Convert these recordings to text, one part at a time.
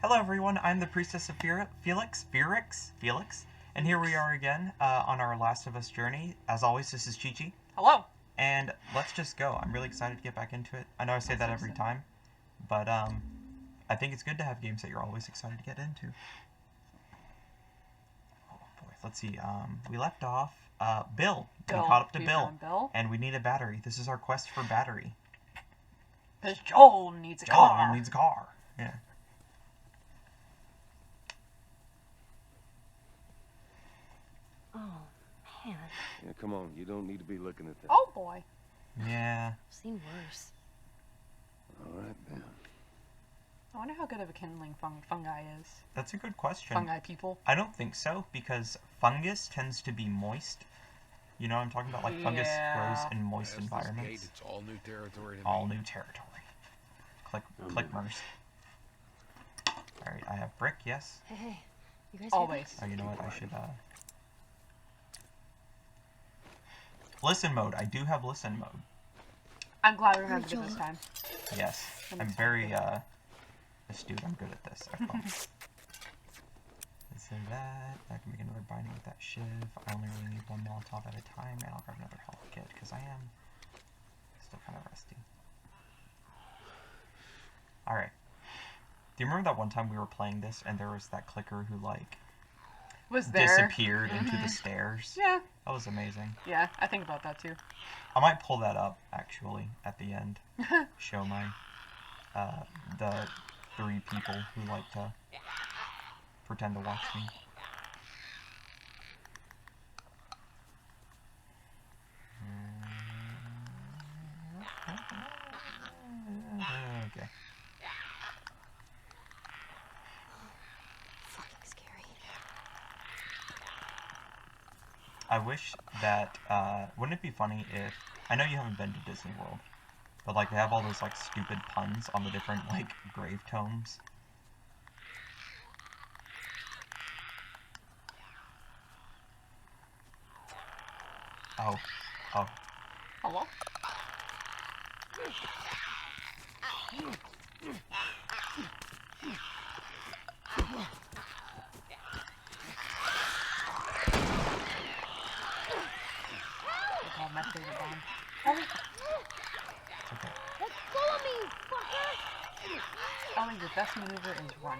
Hello everyone, I'm the Priestess of Felix, and here we are again on our Last of Us journey. As always, this is Chi-Chi. Hello. And let's just go. I'm really excited to get back into it. I know I say that every time, but I think it's good to have games that you're always excited to get into. Oh boy, let's see. We left off Bill. We caught up to Bill, and we need a battery. This is our quest for battery. Because Joel needs a car. Joel needs a car. Yeah. Oh, man. Yeah, come on. You don't need to be looking at that. Oh, boy. Yeah. I've seen worse. All right, then. I wonder how good of a kindling fungi is. That's a good question. Fungi people. I don't think so, because fungus tends to be moist. You know what I'm talking about? Like, fungus grows in moist environments. It's all new territory to me. All new territory. Clickmers. Alright, I have brick, yes. Hey, you guys Always. Oh, you know what? I should, Listen mode. I do have listen mode. I'm glad we remembered it this time. Yes. I'm very, astute. I'm good at this. I promise. This and that. I can make another binding with that shiv. I only really need one Molotov at a time, and I'll grab another health kit, because I am still kind of rusty. Alright. Do you remember that one time we were playing this, and there was that clicker who, like, disappeared into the stairs? Yeah. That was amazing. Yeah, I think about that too. I might pull that up, actually, at the end. Show my, the 3 people who like to pretend to watch me. Okay. Fucking scary. I wish that, wouldn't it be funny if, I know you haven't been to Disney World, but, like, they have all those, like, stupid puns on the different, like, grave tomes. Oh. Oh. Hello? My favorite bomb. Okay. Let go of me, fucker! Ellie, your best maneuver is run.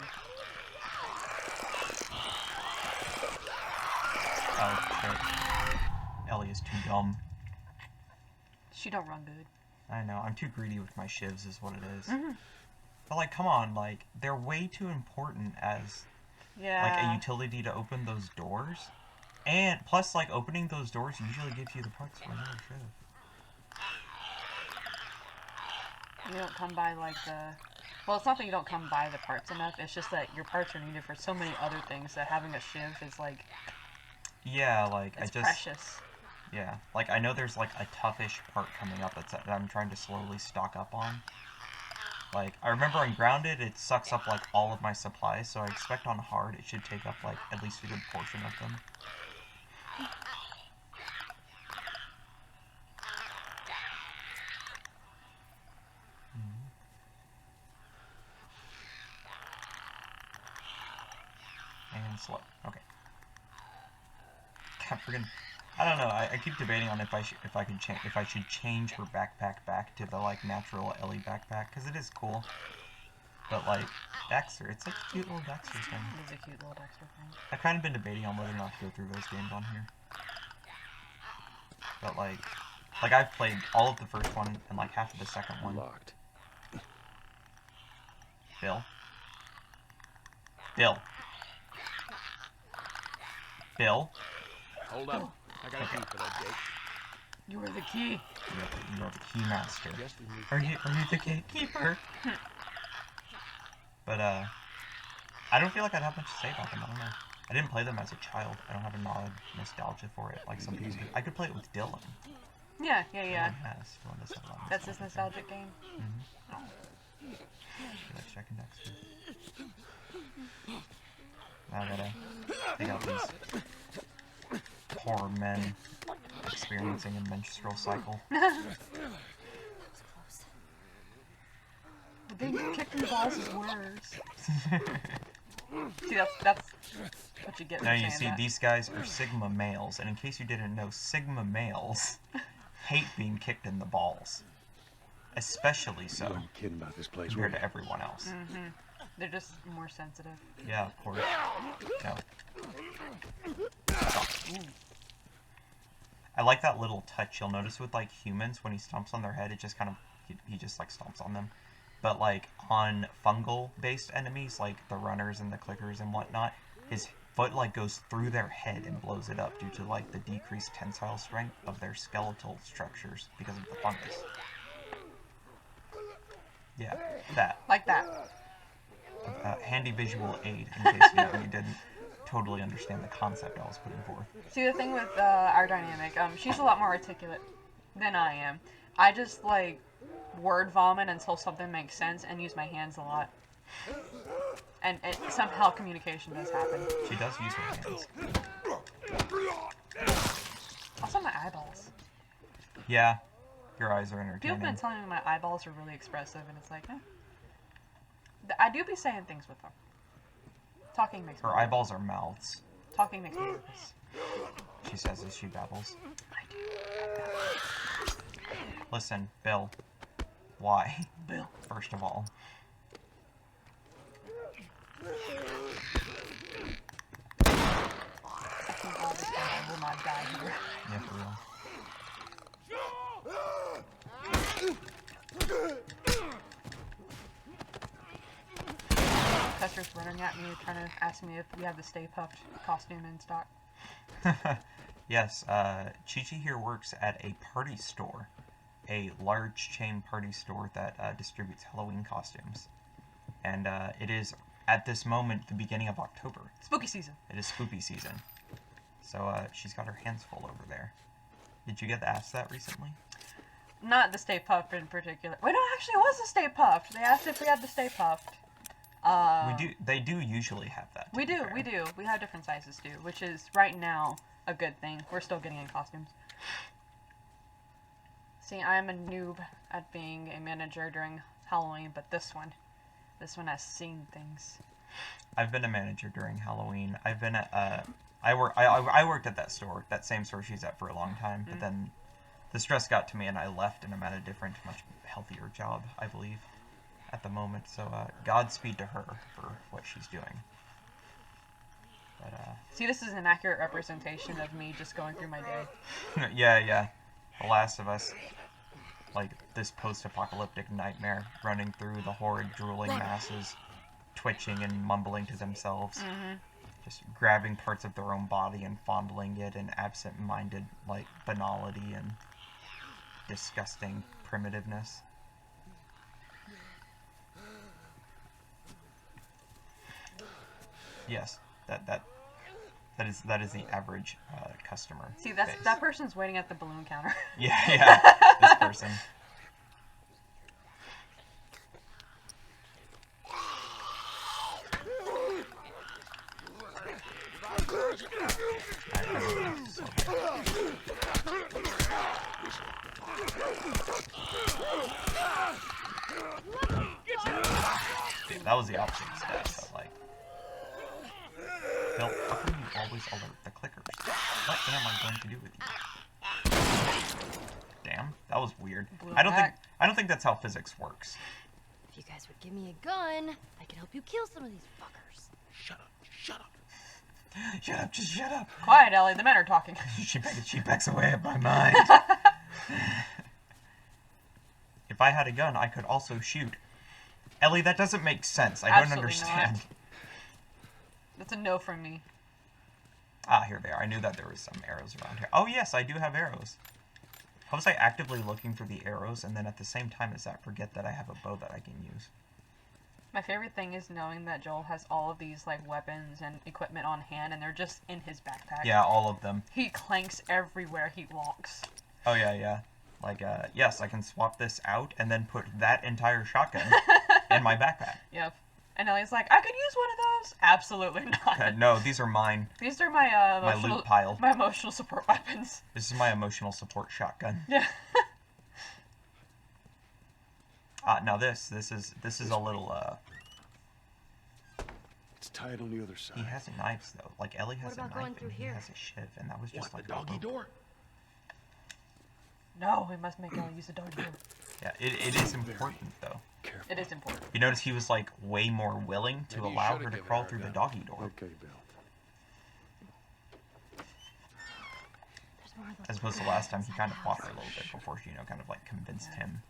Oh, shit. Ellie is too dumb. She don't run good. I know, I'm too greedy with my shivs is what it is. But, like, come on, like, they're way too important as, like, a utility to open those doors. And, plus, like, opening those doors usually gives you the parts for another shiv. You don't come by, like, well, it's not that you don't come by the parts enough, it's just that your parts are needed for so many other things that having a shiv is, like... Yeah, like, it's precious. Yeah, like, I know there's, like, a toughish part coming up that I'm trying to slowly stock up on. Like, I remember on Grounded, it sucks up, like, all of my supplies, so I expect on Hard it should take up, like, at least a good portion of them. And slow. Okay. God, friggin', I don't know. I keep debating on if I should change her backpack back to the, like, natural Ellie backpack, because it is cool. But, like, Dexter, it's like a cute little Dexter thing. It is a cute little Dexter thing. I've kind of been debating on whether or not to go through those games on here. But, like I've played all of the first one and, like, half of the second one. Locked. Bill? Bill? Bill? Hold up. I got a key for that gate. You are the key. You are the key master. Yes, we need. Are you the gatekeeper? But, I don't feel like I'd have much to say about them. I don't know. I didn't play them as a child. I don't have a lot of nostalgia for it, like some people do. I could play it with Dylan. Yeah. Dylan does have a lot of That's his nostalgia nostalgic game? for it. Let's check next. Now I gotta take out these poor men experiencing a menstrual cycle. But being kicked in the balls is worse. See, that's what you get. Now for you saying see, that. these guys are Sigma males, and in case you didn't know, Sigma males hate being kicked in the balls. Especially so You ain't kidding about this place, compared were to everyone else. They're just more sensitive. Yeah, of course. No. I like that little touch. You'll notice with, like, humans, when he stomps on their head, it just kind of, he just, like, stomps on them. But, like, on fungal-based enemies, like the runners and the clickers and whatnot, his foot, like, goes through their head and blows it up due to, like, the decreased tensile strength of their skeletal structures because of the fungus. Yeah, that. Like that. Handy visual aid, in case you didn't totally understand the concept I was putting forth. See, the thing with our dynamic, she's a lot more articulate than I am. I just, like, word vomit until something makes sense and use my hands a lot. And somehow communication does happen. She does use her hands. Also my eyeballs. Yeah, your eyes are People entertaining. have been telling me my eyeballs are really expressive, and it's like, I do be saying things with them. Talking makes me Her eyeballs are mouths, Talking makes me nervous. she says as she babbles. I do. Listen, Bill. Why? Bill. First of all. I think all this time I will not die here. Yeah, for real. Custer's running at me, trying to ask me if we have the Stay Puft costume in stock. Yes, Chi-Chi here works at a party store. A large chain party store that distributes Halloween costumes. And it is, at this moment, the beginning of October. Spooky season. It is spooky season. So she's got her hands full over there. Did you get asked that recently? Not the Stay Puft in particular. Wait, no, actually it was the Stay Puft. They asked if we had the Stay Puft. They do usually have that. We do. We have different sizes too, which is, right now, a good thing. We're still getting in costumes. See, I'm a noob at being a manager during Halloween, but this one has seen things. I've been a manager during Halloween. I've been at I worked at that store, that same store she's at, for a long time, but then the stress got to me and I left, and I'm at a different, much healthier job, I believe, at the moment. So Godspeed to her for what she's doing. But See, this is an accurate representation of me just going through my day. yeah. The Last of Us, like this post-apocalyptic nightmare, running through the horrid drooling masses, twitching and mumbling to themselves, just grabbing parts of their own body and fondling it in absent-minded, like, banality and disgusting primitiveness. Yes, that is the average customer. See, that person's waiting at the balloon counter. Yeah, this person. Dude, that was the opposite step, but like... Bill, how come you always alert the clickers? What am I going to do with you? Damn, that was weird. I don't think that's how physics works. If you guys would give me a gun, I could help you kill some of these fuckers. Shut up. Shut up. Shut up, just shut up. Quiet, Ellie. The men are talking. She backs away at my mind. If I had a gun, I could also shoot. Ellie, that doesn't make sense. I don't Absolutely understand. not. That's a no from me. Ah, here they are. I knew that there was some arrows around here. Oh, yes, I do have arrows. How was I actively looking for the arrows, and then at the same time as that, forget that I have a bow that I can use? My favorite thing is knowing that Joel has all of these, like, weapons and equipment on hand, and they're just in his backpack. Yeah, all of them. He clanks everywhere he walks. Oh, yeah. Like, yes, I can swap this out and then put that entire shotgun in my backpack. Yep. And Ellie's like, I could use one of those. Absolutely not. No, these are mine. These are my My emotional, loot pile. my emotional support weapons. This is my emotional support shotgun. Yeah. Now this is a little tie it on the other side. He has knives though. Like Ellie has a about knife going through and he here? has a shiv, and that was just What, like the a doggy rope. door? No, we must make Ellie use the doggy door. Yeah, it is important though. Careful. It is important. You notice he was like way more willing to Maybe you allow should've her to given crawl her a through the gun. doggy door, Okay, Bill. There's more of those as opposed to fuckers last time he inside kind the of fought her a house. little bit before she, kind of like convinced him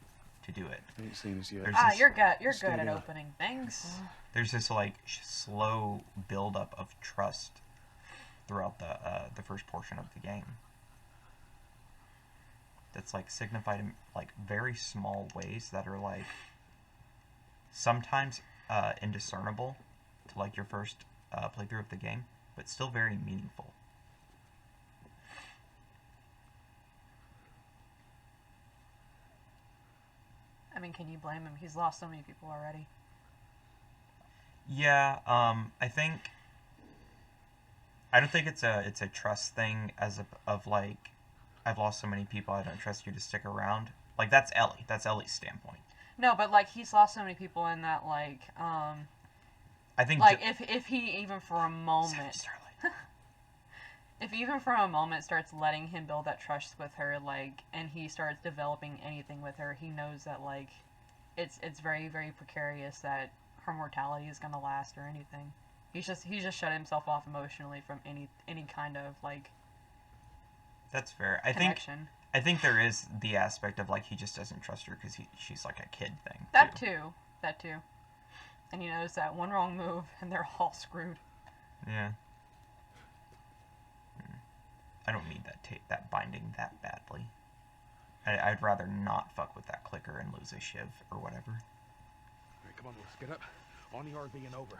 to do it. Ain't seen us yet. There's Ah, this- you're good. You're Stay good at down. opening things. There's this like slow buildup of trust throughout the first portion of the game. That's like signified in like very small ways that are like sometimes indiscernible to like your first playthrough of the game, but still very meaningful. I mean, can you blame him? He's lost so many people already. Yeah, I don't think it's a trust thing of like I've lost so many people I don't trust you to stick around. Like that's Ellie. That's Ellie's standpoint. No, but like he's lost so many people in that like I think like if he even for a moment Starlight. if even for a moment starts letting him build that trust with her, like, and he starts developing anything with her, he knows that like it's very, very precarious that her mortality is gonna last or anything. He's just shut himself off emotionally from any kind of like That's fair. connection. I think there is the aspect of like he just doesn't trust her because she's like a kid thing. That too. And he knows that one wrong move and they're all screwed. Yeah. I don't need that binding that badly. I'd rather not fuck with that clicker and lose a shiv or whatever. All right, come on, let's get up. On the RV and over.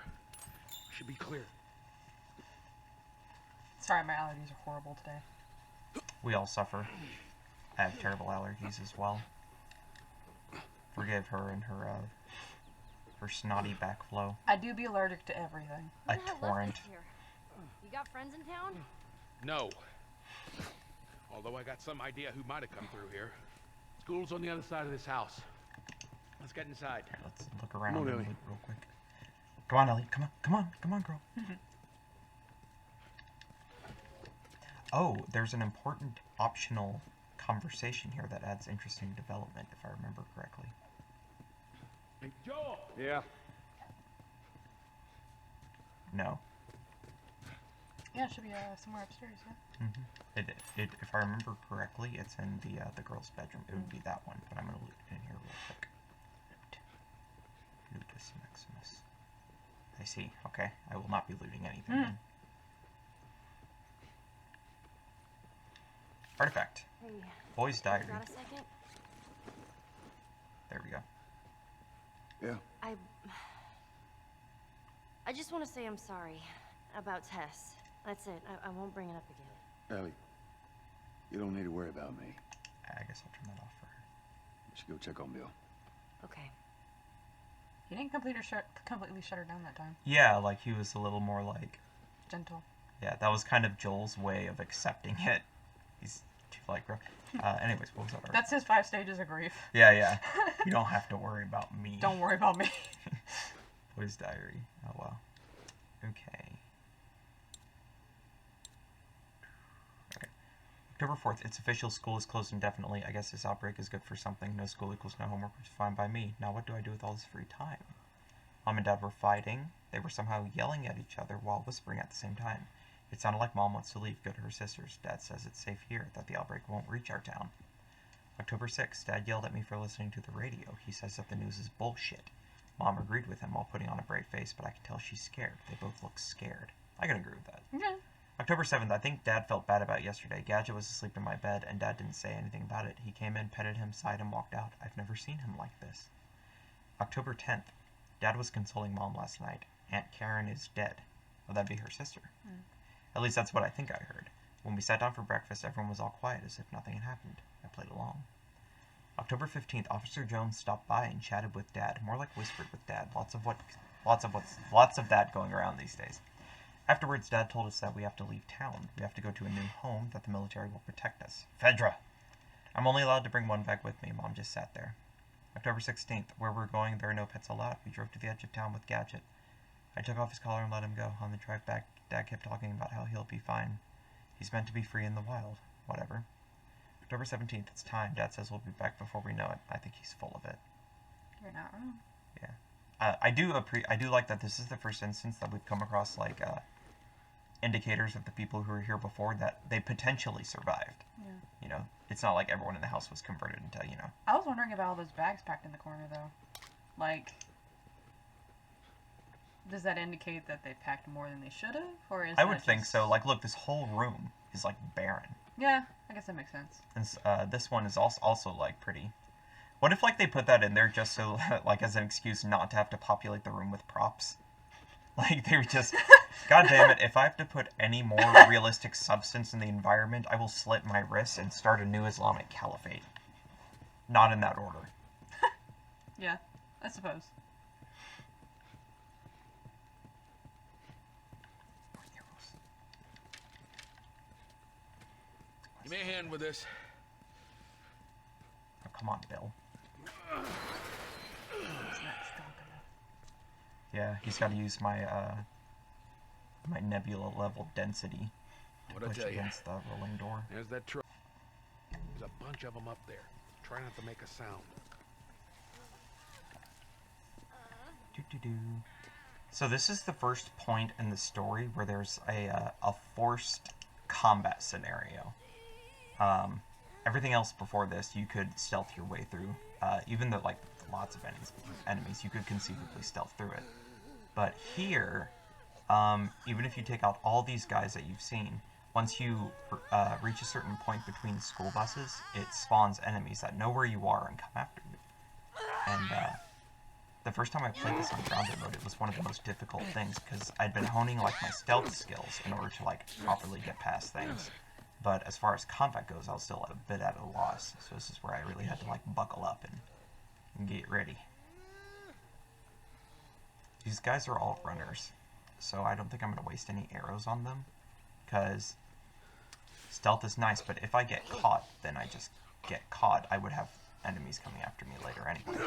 Should be clear. Sorry, my allergies are horrible today. We all suffer. I have terrible allergies as well. Forgive her and her snotty backflow. I do be allergic to everything. A Who the hell left torrent. this here? You got friends in town? No. Although I got some idea who might have come through here. School's on the other side of this house. Let's get inside. Here, let's look around Come on, and Ellie. loot real quick. Come on, Ellie. Come on, girl. Oh, there's an important optional conversation here that adds interesting development, if I remember correctly. Hey, Joel! Yeah. No. Yeah, it should be somewhere upstairs. Yeah. If I remember correctly, it's in the girl's bedroom. It would be that one, but I'm gonna loot it in here real quick. Lutus Maximus. I see. Okay, I will not be looting anything. Then. Artifact. Hey, Boy's diary. got a second? There we go. Yeah. I just want to say I'm sorry about Tess. That's it. I won't bring it up again. Ellie, you don't need to worry about me. I guess I'll turn that off for her. You should go check on Bill. Okay. He didn't completely shut her down that time. Yeah, like he was a little more like. Gentle. Yeah, that was kind of Joel's way of accepting it. He's too like. Anyways, what was that? That's his 5 stages of grief. Yeah. You don't have to worry about me. Don't worry about me. Boy's diary. Oh wow. Okay. October 4th. It's official. School is closed indefinitely. I guess this outbreak is good for something. No school equals no homework, which is fine by me. Now what do I do with all this free time? Mom and Dad were fighting. They were somehow yelling at each other while whispering at the same time. It sounded like Mom wants to leave, go to her sister's. Dad says it's safe here, that the outbreak won't reach our town. October 6th. Dad yelled at me for listening to the radio. He says that the news is bullshit. Mom agreed with him while putting on a brave face, but I can tell she's scared. They both look scared. I can agree with that. Yeah. October 7th, I think Dad felt bad about yesterday. Gadget was asleep in my bed, and Dad didn't say anything about it. He came in, petted him, sighed, and walked out. I've never seen him like this. October 10th, Dad was consoling Mom last night. Aunt Karen is dead. Well, that'd be her sister. At least that's what I think I heard. When we sat down for breakfast, everyone was all quiet, as if nothing had happened. I played along. October 15th, Officer Jones stopped by and chatted with Dad. More like whispered with Dad. Lots of that going around these days. Afterwards, Dad told us that we have to leave town. We have to go to a new home, that the military will protect us. Fedra! I'm only allowed to bring one bag with me. Mom just sat there. October 16th. Where we're going, there are no pets allowed. We drove to the edge of town with Gadget. I took off his collar and let him go. On the drive back, Dad kept talking about how he'll be fine. He's meant to be free in the wild. Whatever. October 17th, it's time. Dad says we'll be back before we know it. I think he's full of it. You're not wrong. Yeah. I do like that this is the first instance that we've come across, like, indicators of the people who were here before that they potentially survived. Yeah. You know, it's not like everyone in the house was converted until, you know. I was wondering about all those bags packed in the corner, though. Like, does that indicate that they packed more than they should have? Or is I would think so. Like, look, this whole room is, like, barren. Yeah, I guess that makes sense. And this one is also like, pretty. What if, like, they put that in there just so, like, as an excuse not to have to populate the room with props? Like, they were just, God damn it, if I have to put any more realistic substance in the environment, I will slit my wrists and start a new Islamic caliphate. Not in that order. Yeah, I suppose. Give me a hand with this. Oh, come on, Bill. It's not strong enough. Yeah, he's got to use my, my nebula level density to What'd I push tell ya? against the rolling door. There's that truck. There's a bunch of them up there. Try not to make a sound. Doo-doo-doo. So this is the first point in the story where there's a forced combat scenario. Everything else before this, you could stealth your way through. Even though, like, lots of enemies, you could conceivably stealth through it. But here, even if you take out all these guys that you've seen, once you reach a certain point between school buses, it spawns enemies that know where you are and come after you. And the first time I played this on grounded mode, it was one of the most difficult things, because I'd been honing, like, my stealth skills in order to, like, properly get past things. But as far as combat goes, I was still a bit at a loss. So this is where I really had to, like, buckle up and get ready. These guys are all runners, so I don't think I'm going to waste any arrows on them, because stealth is nice, but if I get caught, then I just get caught. I would have enemies coming after me later anyway.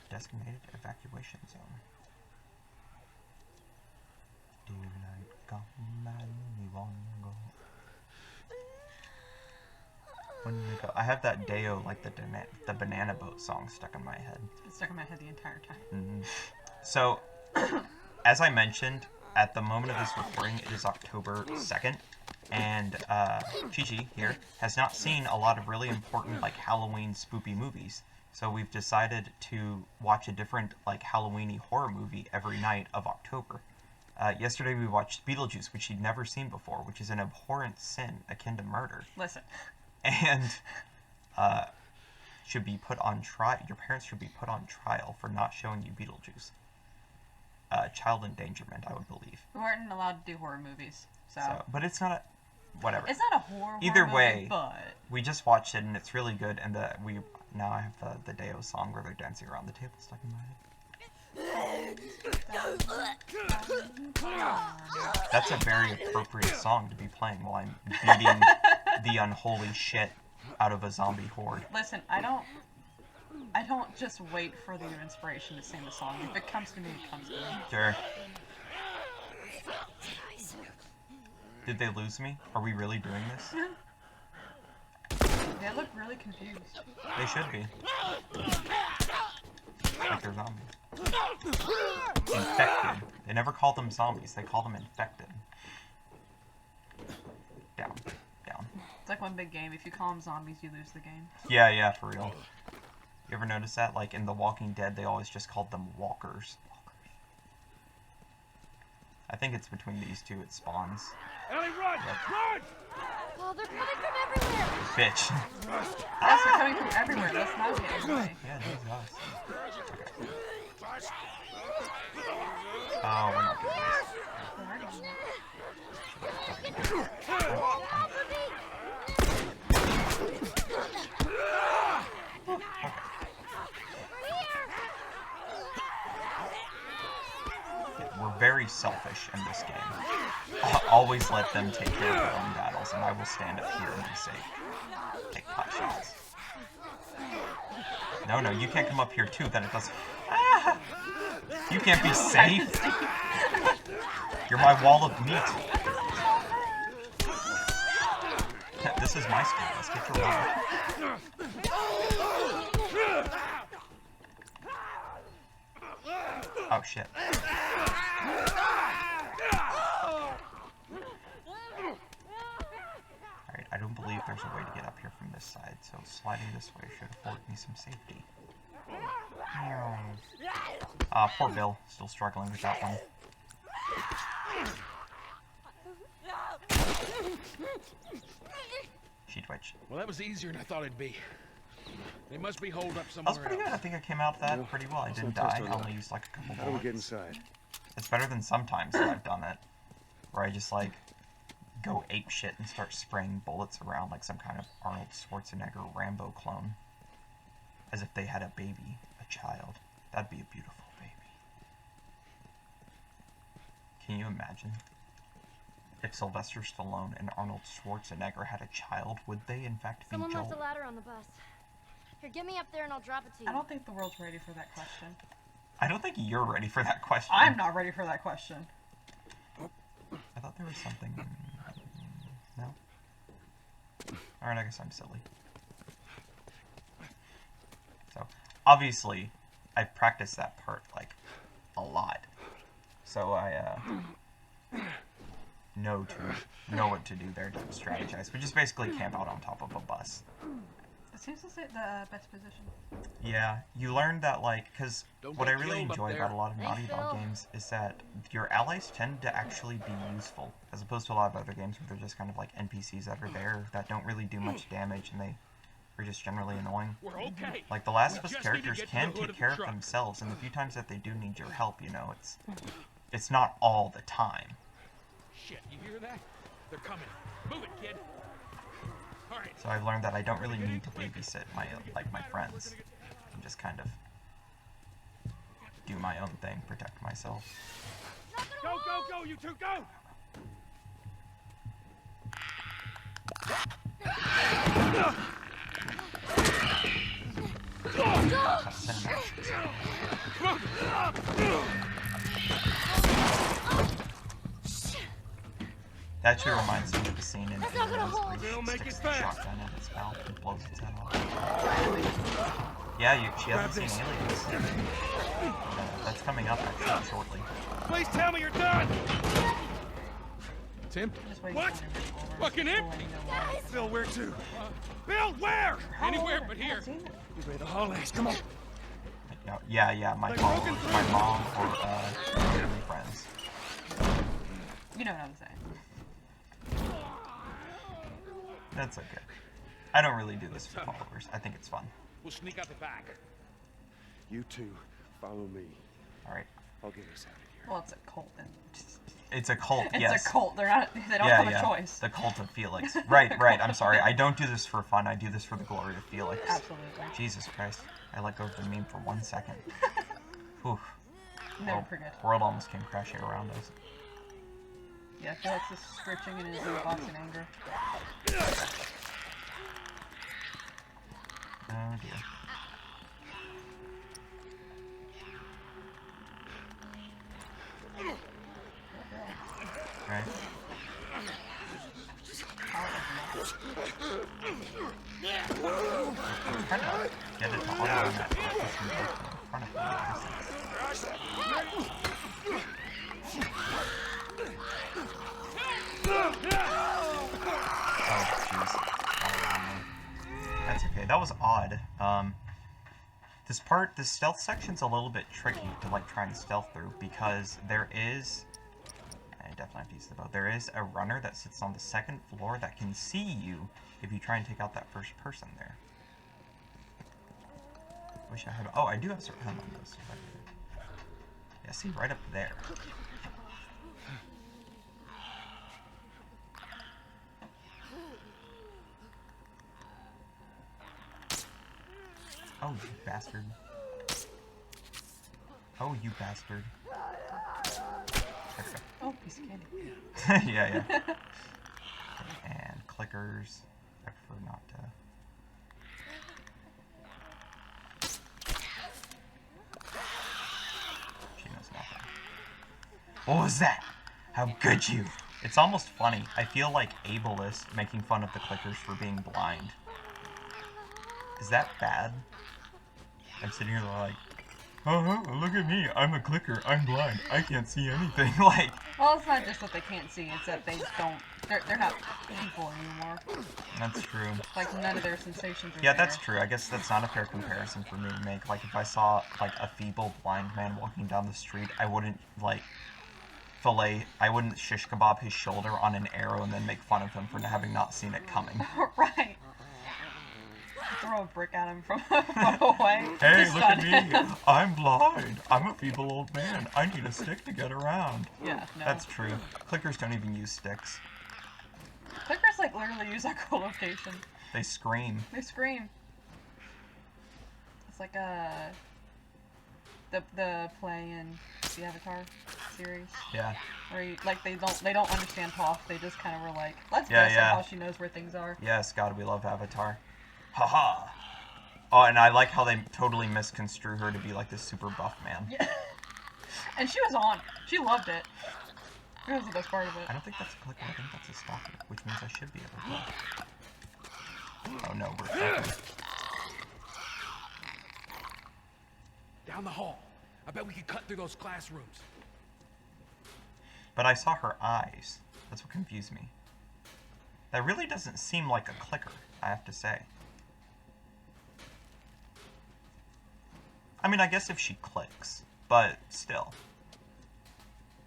Designated evacuation zone. Daylight come and we won't go. When we go, I have that Deo, like the Banana Boat song stuck in my head. It's stuck in my head the entire time. Mm-hmm. So, as I mentioned, at the moment of this recording, it is October 2nd, and Chi-Chi here has not seen a lot of really important, like, Halloween spoopy movies. So we've decided to watch a different, like, Halloween-y horror movie every night of October. Yesterday we watched Beetlejuice, which she'd never seen before, which is an abhorrent sin akin to murder. Listen. And should be put on trial. Your parents should be put on trial for not showing you Beetlejuice. Child endangerment, I would believe. We weren't allowed to do horror movies, so But it's not a... Whatever. It's not a horror Either movie, way, but we just watched it, and it's really good, and now I have the Deo song where they're dancing around the table stuck in my head. That's a very appropriate song to be playing while I'm beating the unholy shit out of a zombie horde. listen, I don't just wait for the inspiration to sing the song. If it comes to me, it comes to me. Sure. Did they lose me? Are we really doing this? They look really confused. They should be. Like they're zombies. Infected. They never call them zombies, they call them infected. Down. Down. It's like one big game. If you call them zombies, you lose the game. Yeah, for real. You ever notice that? Like in The Walking Dead, they always just called them walkers. I think it's between these two it spawns. Ellie, run! Run! Oh, they're coming from everywhere! Bitch. Yes, they're coming from everywhere. Let's not get in the way. Yeah, these guys. Okay. Oh, we're not doing this. We're very selfish in this game. Always let them take care of their own battles, and I will stand up here and be safe. Take pot shots. No, no, you can't come up here too. Then it does. Ah! You can't be safe. You're my wall of meat. This is my school. Let's get your wall. Oh shit. Alright, I don't believe there's a way to get up here from this side, so sliding this way should afford me some safety. Poor Bill, still struggling with that one. She twitched. Well, that was easier than I thought it'd be. They must be holed up That somewhere was pretty good. I else. think I came out of that pretty well. I let's didn't not die. test I our only luck. used like a couple How do we get bullets. inside? It's better than sometimes that I've done it, where I just like go ape shit and start spraying bullets around like some kind of Arnold Schwarzenegger Rambo clone, as if they had a baby, a child. That'd be a beautiful baby. Can you imagine if Sylvester Stallone and Arnold Schwarzenegger had a child? Would they in fact be Someone Joel? left a ladder on the bus. Here, get me up there and I'll drop it to you. I don't think the world's ready for that question. I don't think you're ready for that question. I'm not ready for that question. I thought there was something. No? Alright, I guess I'm silly. So, obviously, I've practiced that part, like, a lot. So I, know what to do there to strategize. We just basically camp out on top of a bus. It seems to say the best position. Yeah, you learn that, like, because Don't what I get really killed up enjoy there. about a lot of Thanks, Naughty Dog Bill. games is that your allies tend to actually be useful, as opposed to a lot of other games where they're just kind of like NPCs that are there that don't really do much damage and they are just generally annoying. We're okay. Like, the Last of Us We just need to characters get to can the hood take of the care of truck. themselves, and the few times that they do need your help, you know, it's not all the time. Shit, you hear that? They're coming. Move it, kid. All right. So I've learned that I don't really need to babysit my friends. I can just kind of do my own thing, protect myself. Go, go, go, you two, go! That actually reminds me of the scene in That's not gonna Aliens where hold. he Bill, make sticks it the fast. shotgun in its mouth and blows its head off. Yeah, she hasn't seen Aliens. That's coming up actually shortly. Please tell me you're done! Tim? Just waiting What? for him to roll over. Fucking Just empty! letting you know why. Bill, where to? Bill, where? Anywhere but here. The hallways, come on. Yeah, my Like mom, broken through. my mom or family friends. You know what I'm saying. That's okay. I don't really do this for followers. I think it's fun. We'll sneak out the back. You two, follow me. Alright. I'll get us out of here. Well, it's a cult. And It's a cult, it's yes. a cult. They don't Yeah, have yeah. a choice. The cult of Felix. Right. I'm sorry. I don't do this for fun. I do this for the glory of Felix. Absolutely. Jesus Christ. I let go of the meme for 1 second. Whew. Never forget. World almost came crashing around us. Yeah, Felix is scritching in his box in anger. Oh dear. Right. Trying to get it to auto on that person in front of me. Oh, jeez. That's okay. That was odd. This stealth section's a little bit tricky to like try and stealth through because there is. I definitely have to use the bow. There is a runner that sits on the second floor that can see you if you try and take out that first person there. Wish I had. Oh, I do have certain on those. Yeah, see, right up there. Oh, you bastard. Oh, you bastard. There Oh, piece of candy. we go. Yeah. Okay, and clickers. I prefer not to. What was that? How could you? It's almost funny. I feel like ableist making fun of the clickers for being blind. Is that bad? I'm sitting here like, oh, look at me. I'm a clicker. I'm blind. I can't see anything. Like, Well, it's not just that they can't see, it's that they don't, they're not people anymore. that's true. Like, none of their sensations are Yeah, there. that's true. I guess that's not a fair comparison for me to make. Like, if I saw, like, a feeble blind man walking down the street, I wouldn't, like, I wouldn't shish kebab his shoulder on an arrow and then make fun of him for having not seen it coming. Right. Throw a brick at him from a foot away. Hey, to look at stun me. him. I'm blind. I'm a feeble old man. I need a stick to get around. Yeah, no. That's true. Clickers don't even use sticks. Clickers, like, literally use echolocation. They scream. They scream. It's like the play in the Avatar series. Yeah. Where you, like, they don't understand talk. They just kind of were like, let's Yeah, guess yeah. how she knows where things are. Yes, God, we love Avatar. Haha. Oh, and I like how they totally misconstrue her to be like this super buff man. Yeah. And she was on. She loved it. That was the best part of it. I don't think that's a clicker. I think that's a stalker, which means I should be able to. Oh no, we're fucking. Down the hall. I bet we could cut through those classrooms. But I saw her eyes. That's what confused me. That really doesn't seem like a clicker, I have to say. I mean, I guess if she clicks, but still.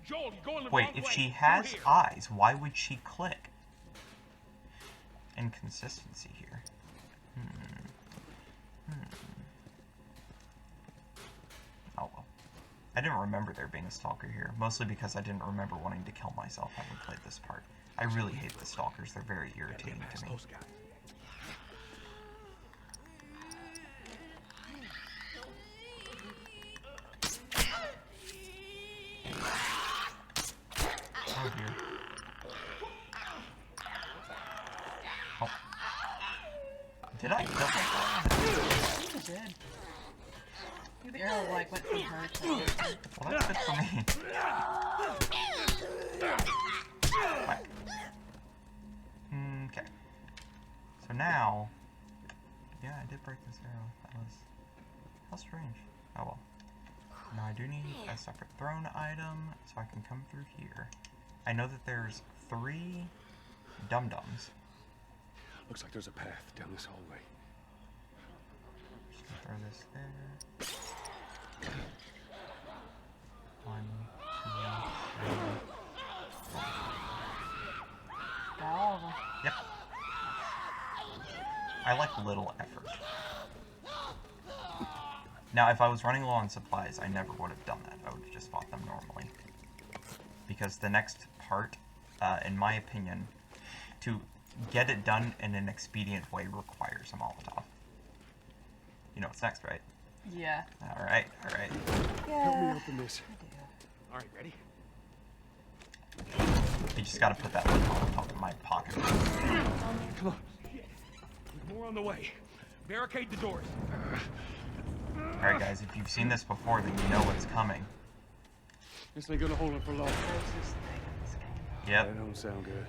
Joel, you're going the Wait, wrong if way. she Through has here. eyes, why would she click? Inconsistency here. Oh well. I didn't remember there being a stalker here, mostly because I didn't remember wanting to kill myself having played this part. I really hate the stalkers, they're very Gotta irritating get past to me. those guys. Oh dear. Oh. Did I kill that guy? I think it did. I think the arrow, like, went from her to her. Well, that's good for me. Whack. Okay. So now... Yeah, I did break this arrow. That was... How strange. Oh well. Now I do need a separate throne item, so I can come through here. I know that there's 3 dum-dums. Looks like there's a path down this hallway. Just gonna throw this there. 1, 2, 3. Got all of them. Yep. I like little effort. Now, if I was running low on supplies, I never would have done that. I would have just fought them normally. Because the next part, in my opinion, to get it done in an expedient way requires a Molotov. You know what's next, right? Yeah. Alright, alright. Help me Yeah. open this. All right, ready? You just gotta put that little Molotov in my pocket. Come on. There's more on the way. Barricade the doors. Alright guys, if you've seen this before, then you know what's coming. This ain't gonna hold him for long. Grossest thing in this game. Yep, That don't sound good.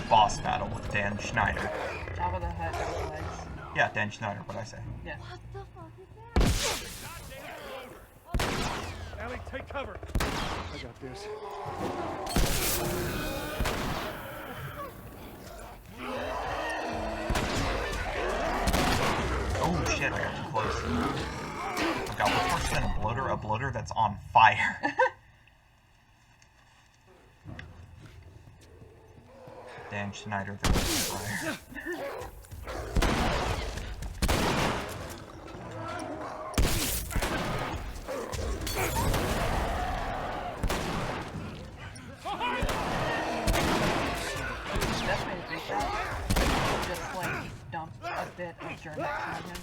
boss battle with Dan Schneider. Jabba the Hutt with legs. Yeah, Dan Schneider, what'd I say? Yeah. What the fuck is that? Ellie, take cover. I got this. Oh shit, I got too close. Oh god, what's worse than a bloater? A bloater that's on fire. Dan Schneider, the fire. Definitely a big shot. Just like dump a bit of Germex on him.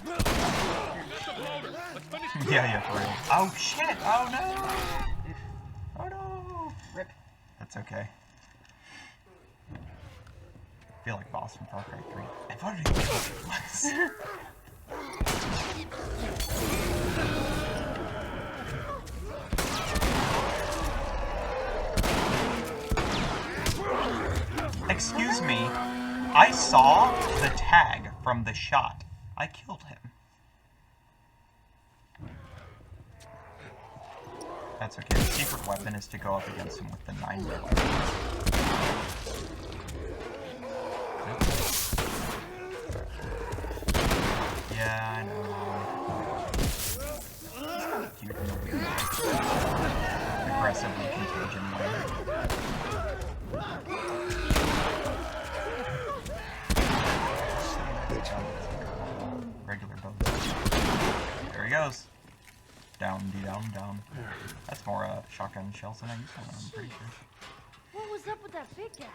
Yeah, for real. Oh shit! Oh no! If Oh no! rip. That's okay. I feel like boss from Far Cry 3. I've already killed it once. I saw the tag from the shot. I killed him. That's okay. The secret weapon is to go up against him with the 9mm. Yeah, I know. It's kind of cute in a weird way. Aggressively contagion way. Regular bow. There he goes. Down, down. That's more shotgun shells than I used to, I'm pretty sure. What was up with that big guy?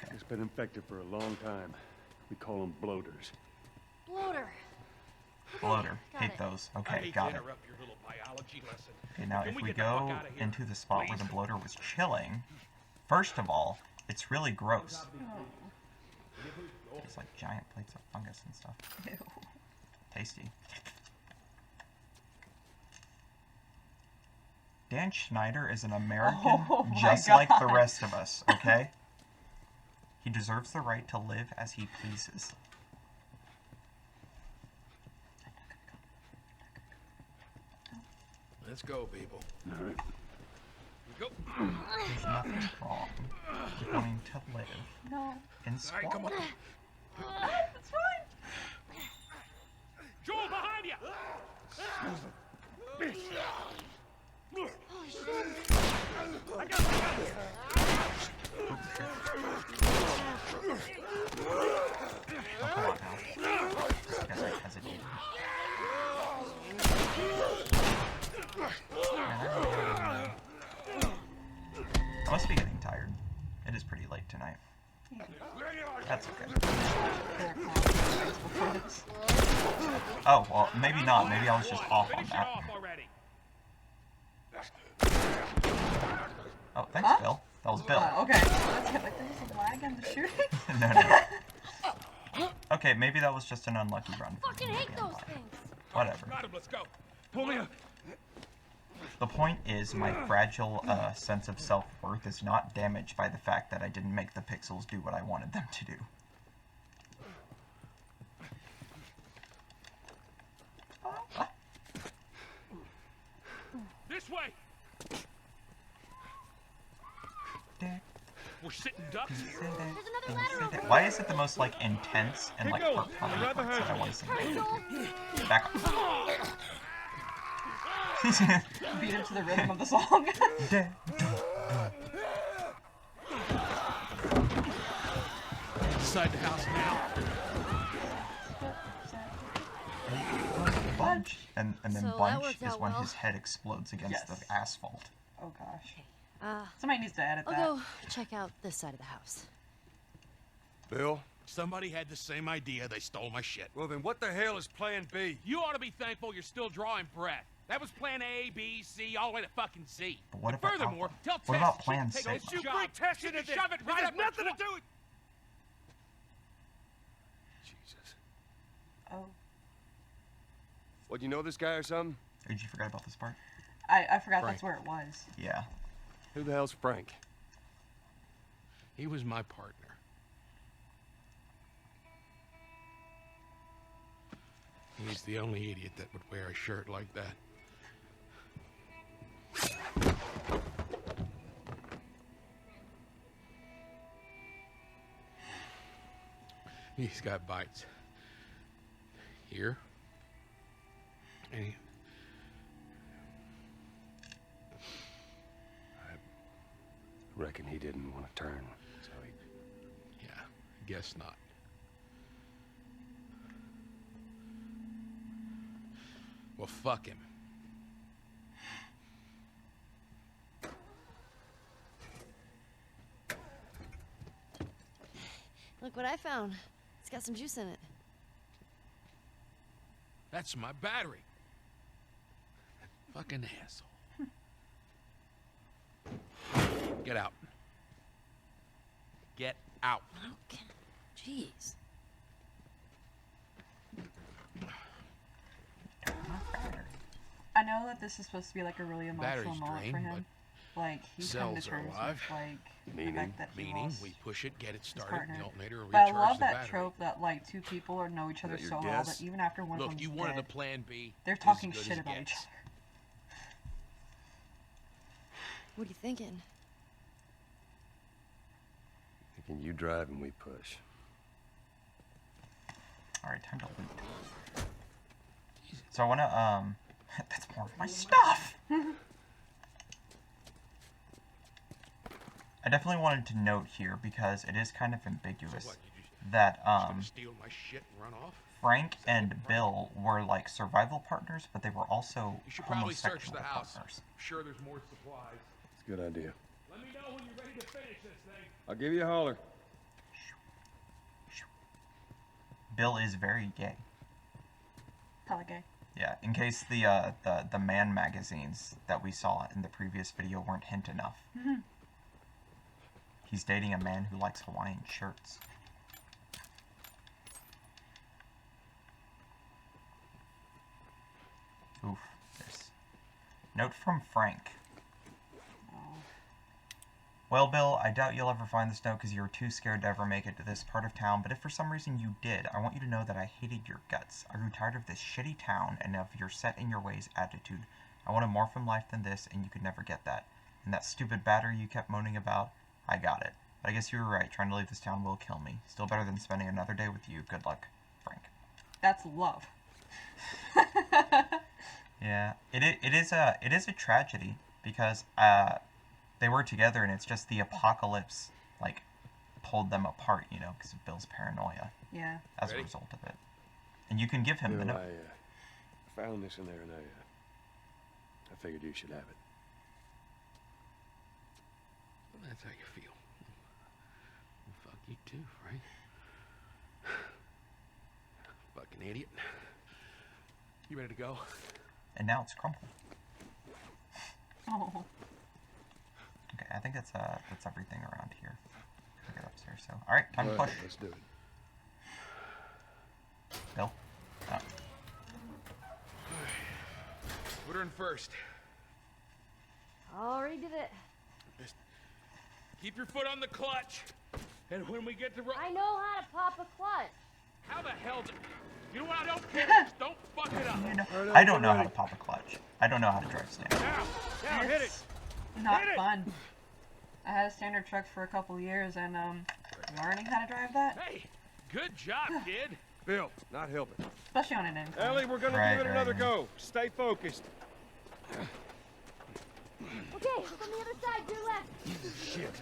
Okay. He's been infected for a long time. We call them bloaters. Bloater. Bloater. Got Hate it. those. I Okay, hate got to it. interrupt your little biology lesson. Okay, now Can if we we get the fuck go outta here, into the spot where the please? bloater was chilling, first of all, it's really gross. It's like giant plates of fungus and stuff. Ew. Tasty. Dan Schneider is an American Oh my just like the God. rest of us, okay? He deserves the right to live as he pleases. Let's go, people. All right. Go. There's nothing wrong with wanting to live No. in All right, come on. squalor. It's fine. Joel, behind you! Oh, come on now. I guess I hesitated. I must be getting tired. It is pretty late tonight. That's okay. Oh, well, maybe not. Maybe I was just off on Finish it that. off already. Oh, thanks, Huh? Bill. That was Bill. Okay. That's good. Like, there was a lag in the shooting. No. Okay, maybe that was just an unlucky run. for Fucking me. hate Maybe I'm those fine. things. Whatever. Got him, let's go. Pull me up. The point is, my fragile sense of self-worth is not damaged by the fact that I didn't make the pixels do what I wanted them to do. This way. We're sitting ducks here. There's another ladder over here. Why is it the most, like, intense and, like, going. heart-pounding I'd rather parts that I have want to see? Hurry, Joel. Back up. Beat him to the rhythm of the song. Inside the house now. Bunch. And then So that bunch worked is out when well. his head explodes against Yes. the asphalt. Oh gosh. Uh, Somebody needs to edit that. I'll go check out this side of the house. Bill? Somebody had the same idea. They stole my shit. Well, then what the hell is plan B? You ought to be thankful you're still drawing breath. That was plan A, B, C, all the way to fucking Z. But what And about furthermore, Alpha? tell What Tess about she plan can take C? this You job. bring Tess She into can this. shove it This right has up her nothing to twat. do with... Jesus. Oh. What, you know this guy or something? Did you forget about this part? I forgot Frank. that's where it was. Yeah. Who the hell's Frank? He was my partner. He's the only idiot that would wear a shirt like that. He's got bites. Here. And Reckon he didn't want to turn, so he... yeah, I guess not. Well, fuck him. Look what I found. It's got some juice in it. That's my battery. Fucking asshole. Get out. Get out. Okay. Jeez. I know that this is supposed to be like a really emotional Battery's moment drained, for him. like he's come to Cells are terms with alive. like the Meaning? fact that he Meaning, lost we push it, get it his started, partner. the alternator, and But I recharge love the that battery. trope that like two people know each other that your so well guess? that even after one of Look, them's you wanted a dead, plan B. they're this is talking as good shit as it about each gets. other. What are you thinking? Thinking you drive and we push. Alright, time to loot. So I wanna, that's more of my stuff! I definitely wanted to note here, because it is kind of ambiguous, So what, you just that, gonna steal my shit and run off? Frank and Bill were, like, survival partners, but they were also You should probably search homosexual the house. partners. I'm sure there's more supplies. It's a good idea. Let me know when you're ready to finish this thing. I'll give you a holler. Bill is very gay. Probably gay. Yeah, in case the man magazines that we saw in the previous video weren't hint enough. He's dating a man who likes Hawaiian shirts. Oof, this. Note from Frank. Well, Bill, I doubt you'll ever find this note because you were too scared to ever make it to this part of town, but if for some reason you did, I want you to know that I hated your guts. I grew tired of this shitty town and of your set-in-your-ways attitude. I wanted more from life than this, and you could never get that. And that stupid battery you kept moaning about, I got it. But I guess you were right, trying to leave this town will kill me. Still better than spending another day with you. Good luck, Frank. That's love. Yeah, it is a tragedy, because, they were together, and it's just the apocalypse, like, pulled them apart, you know, because of Bill's paranoia Yeah. as a Ready? result of it. And you can give him the Bill, note. I found this in there and I figured you should have it. Well, that's how you feel. Well, fuck you too, Frank. Fucking idiot. You ready to go? And now it's crumpled. Oh. Okay, I think that's everything around here. Gotta get upstairs, so. Alright, time to All right, push. let's do it. Bill? Oh. Put her in first. Already did it. Just keep your foot on the clutch. And when we get to I know how to pop a clutch. how the hell do... You know what? I don't care. Just don't fuck it up. You know, I don't know how to pop a clutch. I don't know how to drive standard. Now, hit it. It's not Hit it. fun. I had a standard truck for a couple years, and learning how to drive that, Hey, good job, kid. Bill, not helping. especially on an incline. Ellie, we're gonna Right, give it another right. go. Stay focused. Okay, from the other side, your left. Shit.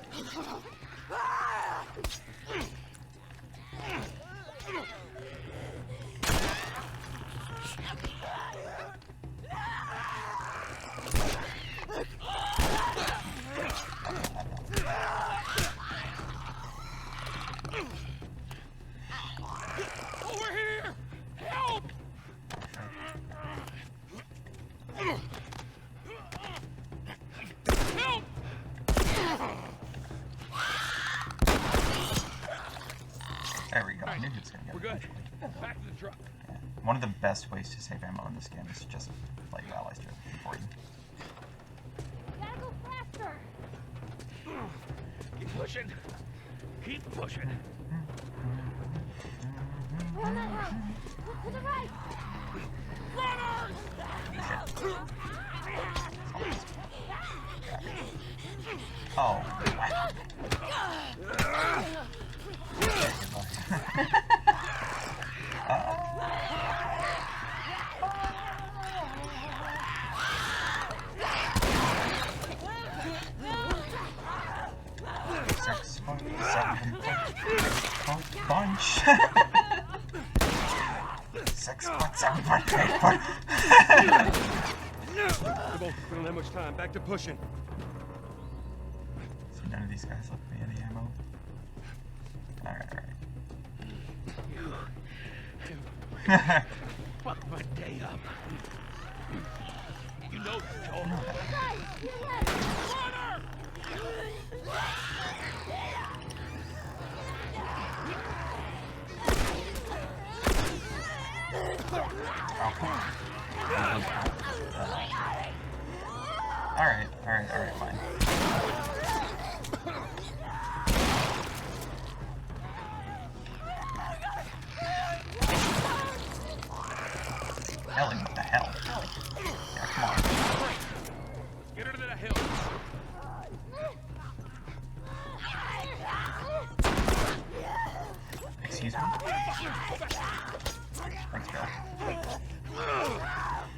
Over here. Help. Help. There we go. I knew he was gonna get We're it good. eventually. Back to the truck. Yeah. One of the best ways to save ammo in this game is to just play allies do it for you. Gotta go faster. Keep pushing. Keep pushing. We're on that house. Look to the right. Oh, wow. Six, four, seven, bunch. 6.7. We don't have much time. Back to pushing. So none of these guys left me any ammo. Alright. Fuck my day up. You know this, Joel. Right, your left. Runner! Alright, fine. Ellie, what the hell? Yeah, come on. Get her to the hill. Excuse me? Thanks, Bill.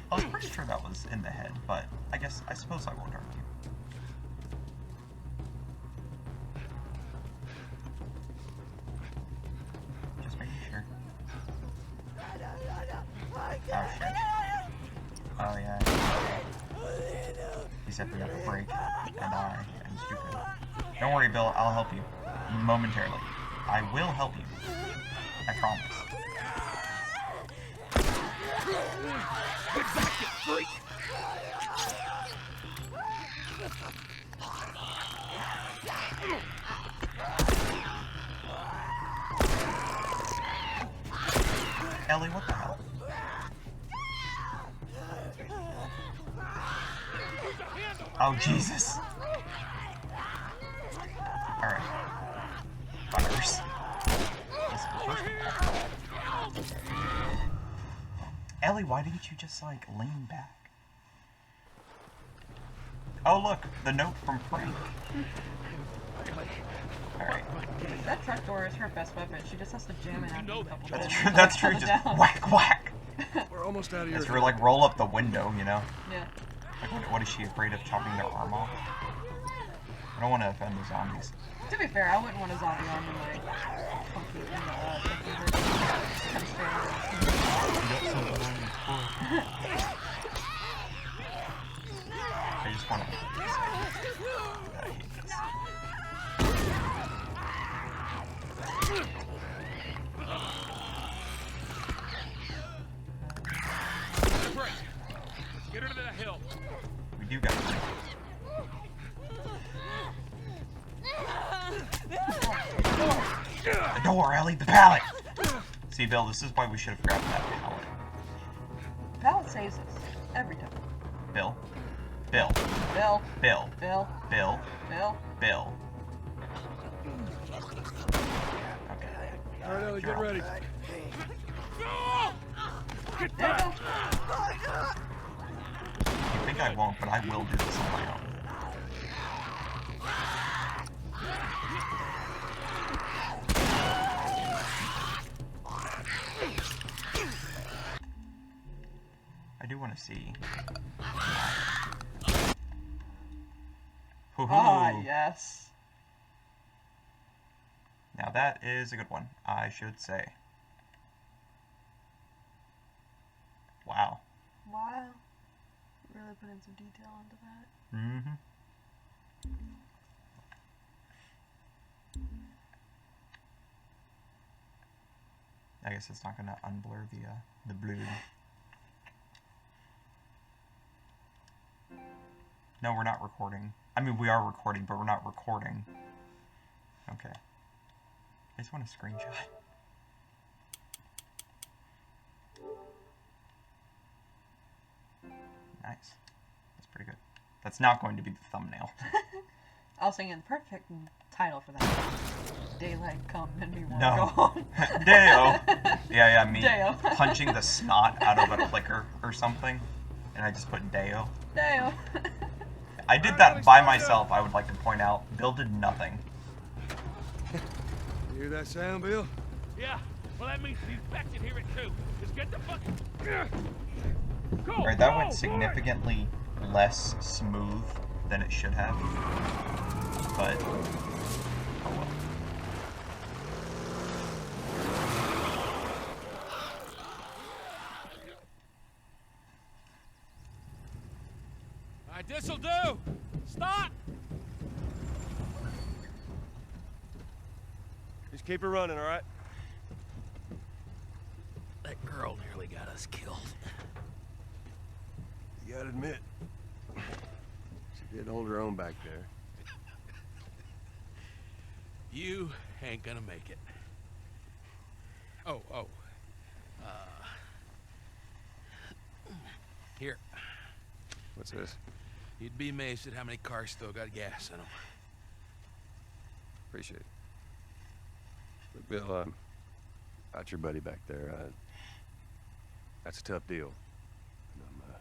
I was pretty sure that was in the head, but I suppose I won't argue. Just making sure. Oh shit. Oh yeah. He said we have a break, and I am stupid. Don't worry, Bill, I'll help you. Momentarily. I will help you. I promise. Freak! Ellie, what the hell? Oh, Jesus. Alright. Butters. Ellie, why didn't you just, like, lean back? Oh, look, the note from Frank. Alright. That truck door is her best weapon. She just has to jam it out a couple times. That's true, just whack, whack. We're almost out of here. It's for, like, roll up the window, you know? Yeah. Like, what is she, afraid of chopping their arm off? I don't want to offend the zombies. To be fair, I wouldn't want a zombie arm in my completely I just want to... I hate this. Get her to the hill. We do got to the door, Ellie, the pallet! See, Bill, this is why we should have grabbed that pallet. Pallet saves us. Every time. Bill? Bill. Bill. Bill. Bill. Bill. Bill. Bill. Okay. Alright, Ellie, get ready. Get There you back! go. You think I won't, but I will do this on my own. I do want to see. Ah, yes. Now that is a good one, I should say. Wow. Wow. Really put in some detail into that. Mm-hmm. I guess it's not gonna unblur the blue. No, we're not recording. I mean, we are recording, but we're not recording. Okay. I just want a screenshot. Nice. That's pretty good. That's not going to be the thumbnail. I was thinking the perfect title for that. Daylight come and we won't No. go home. Deo. Yeah, me Deo. punching the snot out of a clicker or something, and I just put Deo. Dale. I did that by myself, I would like to point out. Bill did nothing. You hear that sound, Bill? Yeah, well that means the infected can hear it too. Just get the fuck... Go! Alright, that go, went significantly less smooth than it should have. But, oh well. Alright, this'll do! Stop! Just keep her running, alright? That girl nearly got us killed. You gotta admit, she did hold her own back there. You ain't gonna make it. Oh. Here. What's this? You'd be amazed at how many cars still got gas in them. Appreciate it. Look, Bill, about your buddy back there, that's a tough deal. And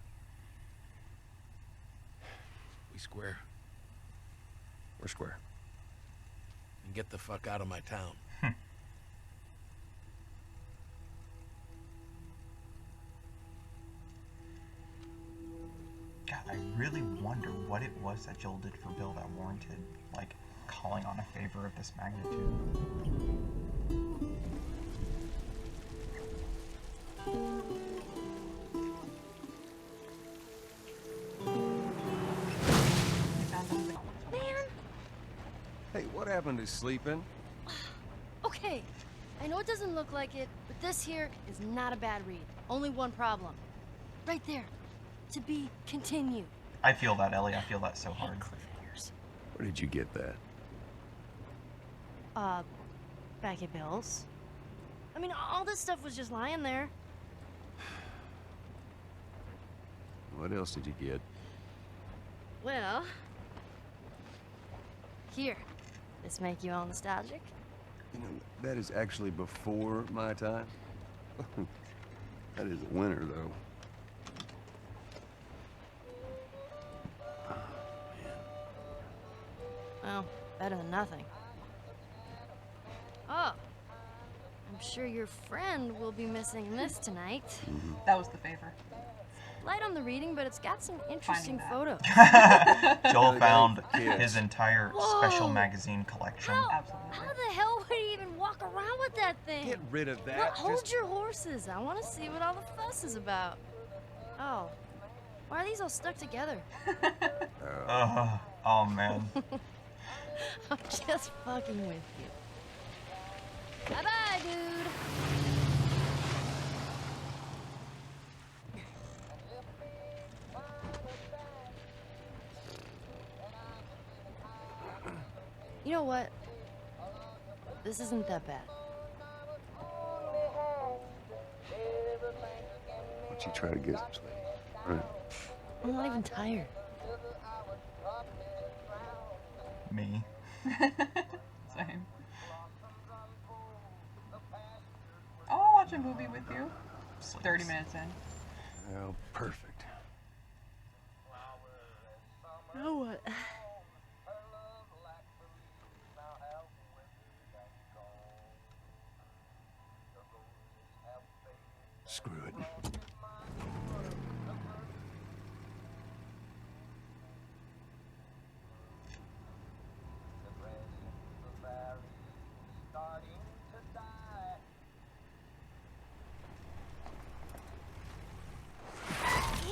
We square. we're square. And get the fuck out of my town. God, I really wonder what it was that Joel did for Bill that warranted, like, calling on a favor of this magnitude. Man! Hey, what happened to sleeping? Okay, I know it doesn't look like it, but this here is not a bad read. Only one problem. Right there. To be continued. I feel that, Ellie. I feel that so I hate hard. cliffhangers. Where did you get that? Back at Bill's. I mean, all this stuff was just lying there. What else did you get? Well... Here. This make you all nostalgic? You know, that is actually before my time. That is a winner, though. Well, better than nothing. Oh. I'm sure your friend will be missing this tonight. That was the favor. Light on the reading, but it's got some interesting Finding photos. Joel found Kids. his entire Whoa. special magazine collection. How Absolutely. the hell would he even walk around with that thing? Get rid of that. Well, hold Just- your horses. I want to see what all the fuss is about. Oh. Why are these all stuck together? Oh man. I'm just fucking with you. Bye-bye, dude. You know what? This isn't that bad. Why don't you try to get some sleep? All right. I'm not even tired. Me. Same. Oh, I'll watch a movie with you. 30 minutes in. Well, perfect. You know what? Screw it.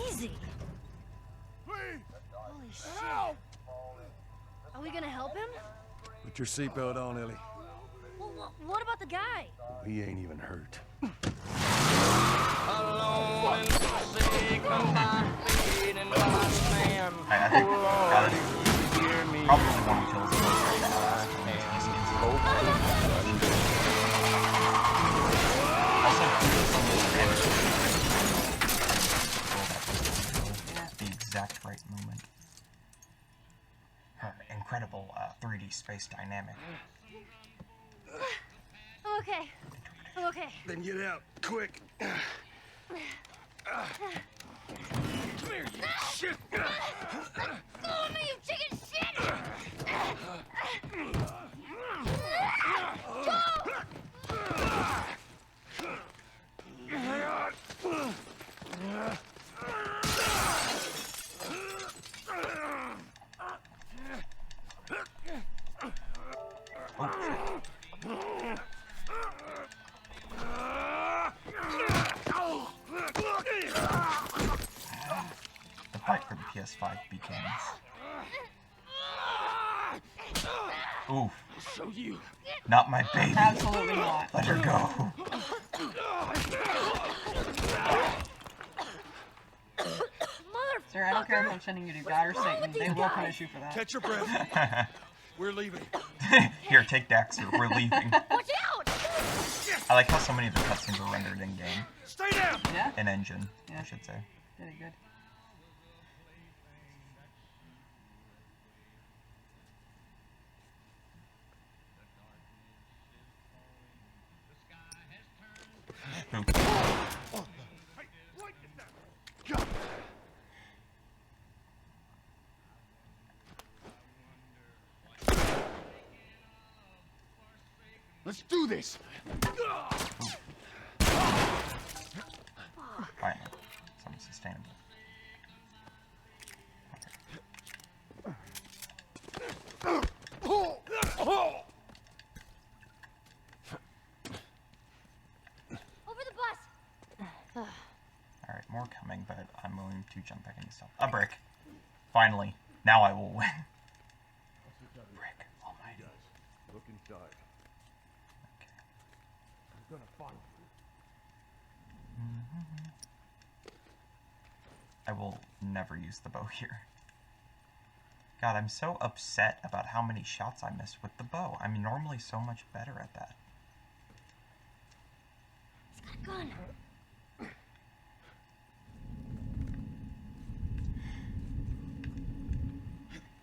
Easy. Holy shit. Are we gonna help him? Put your seatbelt on, Ellie. Well, what about the guy? He ain't even hurt. I think that is probably one of Joel's most the exact right moment. Incredible 3D space dynamic. I'm okay. I'm okay. Then get out, quick. Come here, you shit. Follow me, you chicken shit! The fight for the PS5 begins. Oof. So you. Not my baby. Absolutely not. Let her go. Sir, I don't care if I'm sending you to God or Satan. They will punish you for that. Catch your breath. We're leaving. Here, take Daxter. We're leaving. Watch out! I like how so many of the cutscenes are rendered in game. Stay down. Yeah, In engine, Yeah. I should say. really good. Let's do this. Finally, something sustainable. Over the bus. Alright, more coming, but I'm going to jump back into stuff. A brick. Finally. Now I will win. Brick. Almighty. Look inside. Okay. I'm gonna find I will never use the bow here. God, I'm so upset about how many shots I missed with the bow. I'm normally so much better at that. He's got a gun.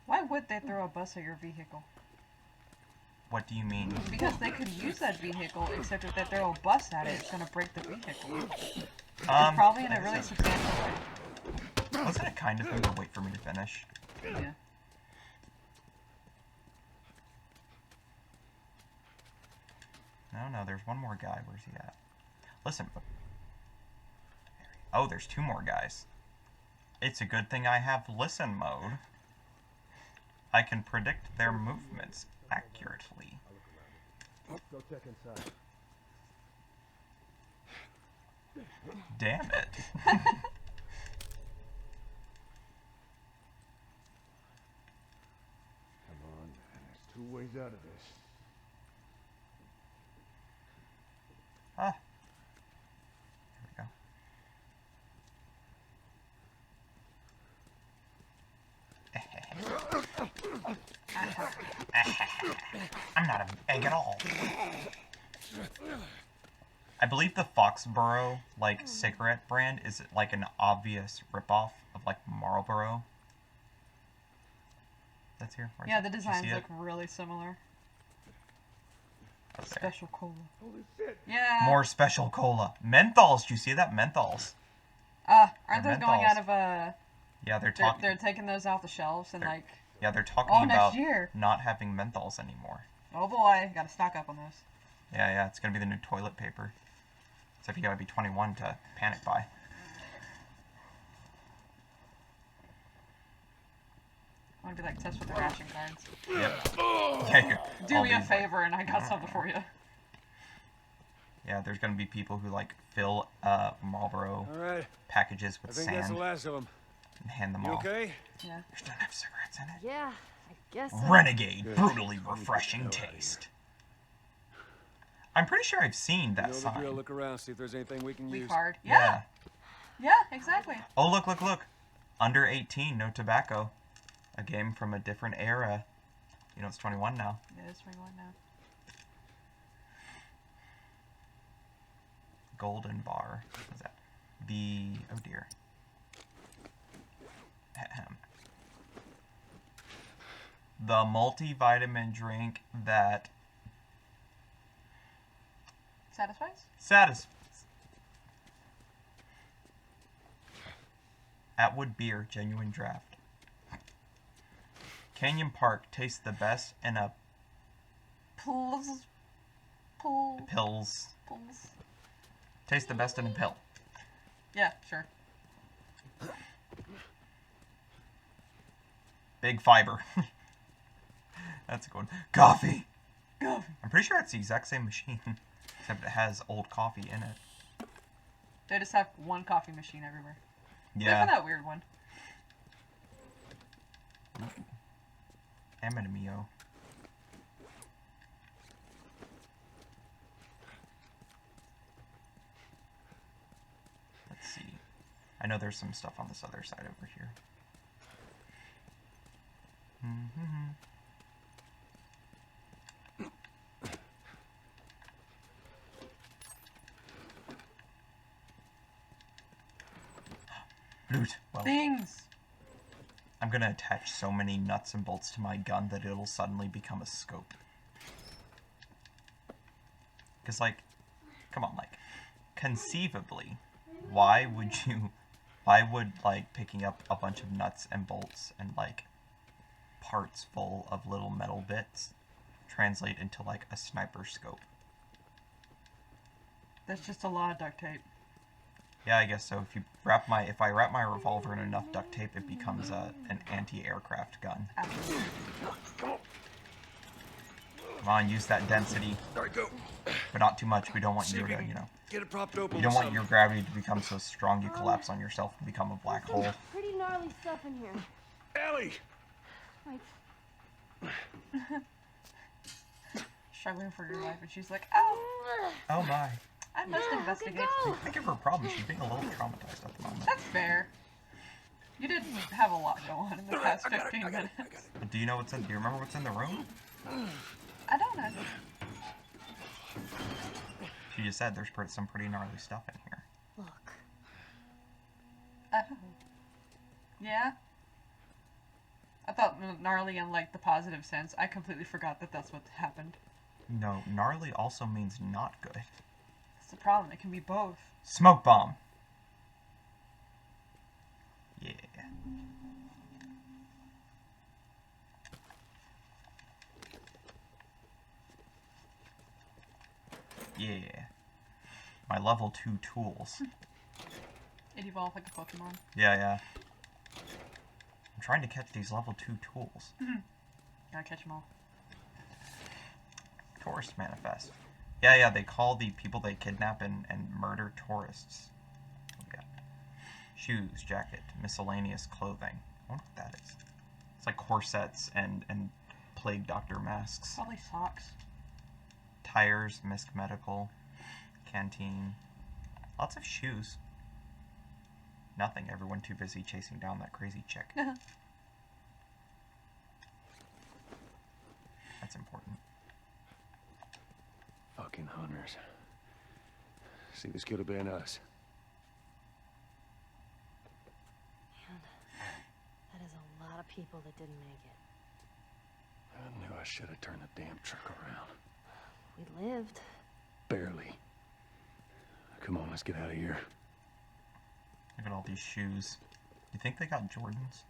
Why would they throw a bus at your vehicle? What do you mean? Because they could use that vehicle, except if they throw a bus at it, it's gonna break the vehicle. Probably in a really substantial way. Wasn't it kind of them to wait for me to finish? Yeah. No, there's one more guy. Where's he at? Listen. Oh, there's two more guys. It's a good thing I have listen mode. I can predict their movements accurately. Go check inside. Damn it. Come on, man. There's 2 ways out of this. Ah. Here we go. I'm not an egg at all. I believe the Foxborough, like, cigarette brand is, like, an obvious ripoff of, like, Marlboro. That's here? Where is Yeah, it? the Did you designs see it? look really similar. Up there. Special cola. Holy shit. Yeah. More special cola. Menthols, do you see that? Menthols. Aren't They're those going out menthols. of Yeah, they're They're, talking. they're taking those off the shelves and They're- like, Yeah, they're talking oh, next about year. not having menthols anymore. Oh boy, gotta stock up on those. Yeah, it's gonna be the new toilet paper. Except you gotta be 21 to panic buy. I want to be like test with the ration cards. Yep. Yeah, Do all me a these, like- favor and I got something for you. Yeah, there's gonna be people who like fill Marlboro All right. packages I with think that's the sand last of them. and hand them You off. okay? Yeah. Yours don't have cigarettes in it. Yeah, I guess so. Renegade, Good. brutally Let me get the refreshing hell outta here. taste. I'm pretty sure I've seen that You know the drill. sign. Look around, see if there's anything we can Leaf use. hard. Yeah. Yeah, exactly. Oh, look. Under 18, no tobacco. A game from a different era. You know, it's 21 now. Yeah, it's 21 now. Golden bar. What is that? Oh dear. Ahem. The multivitamin drink that Satisfies? satisfies. Atwood beer, genuine draft. Canyon Park tastes the best in a Pulls. pills. Tastes the best in a pill. Yeah, sure. Big fiber. That's a good one. Coffee. Go. I'm pretty sure it's the exact same machine, except it has old coffee in it. They just have one coffee machine everywhere. Except Yeah. for that weird one. Amidamio. Let's see. I know there's some stuff on this other side over here. Loot. Well, Things! I'm gonna attach so many nuts and bolts to my gun that it'll suddenly become a scope. Because, like, come on, like, conceivably, why would, like, picking up a bunch of nuts and bolts and, like, parts full of little metal bits translate into, like, a sniper scope? That's just a lot of duct tape. Yeah, I guess so. If I wrap my revolver in enough duct tape, it becomes an anti-aircraft gun. Absolutely. Come on, use that density. Alright, go. But not too much. We don't want See you if you to, can you know... get it propped open. You don't want your gravity to become so strong you collapse on yourself and become a black hole. Pretty gnarly stuff in here. Ellie! Like, Struggling for your life, and she's like, oh, Oh my. I must investigate. I give her a problem. She's being a little traumatized at the moment. That's fair. You did have a lot go on in the past 15 minutes. But do you know what's in... Do you remember what's in the room? I don't know. She just said there's some pretty gnarly stuff in here. look. Oh. Yeah? I thought gnarly in, like, the positive sense. I completely forgot that that's what happened. No, gnarly also means not good. That's the problem. It can be both. Smoke bomb. Yeah. Yeah. My level 2 tools. It evolved like a Pokemon. Yeah, yeah. I'm trying to catch these level 2 tools. Gotta catch them all. Tourist manifest. Yeah, yeah, they call the people they kidnap and murder tourists. What we got? Shoes, jacket, miscellaneous clothing. I wonder what that is. It's like corsets and plague doctor masks. Probably socks. Tires, Misk Medical, canteen. Lots of shoes. Nothing. Everyone too busy chasing down that crazy chick. That's important. Fucking hunters. See, this could have been us. Man, that is a lot of people that didn't make it. I knew I should have turned the damn truck around. We lived. Barely. Come on, let's get out of here. Look at all these shoes. You think they got Jordans?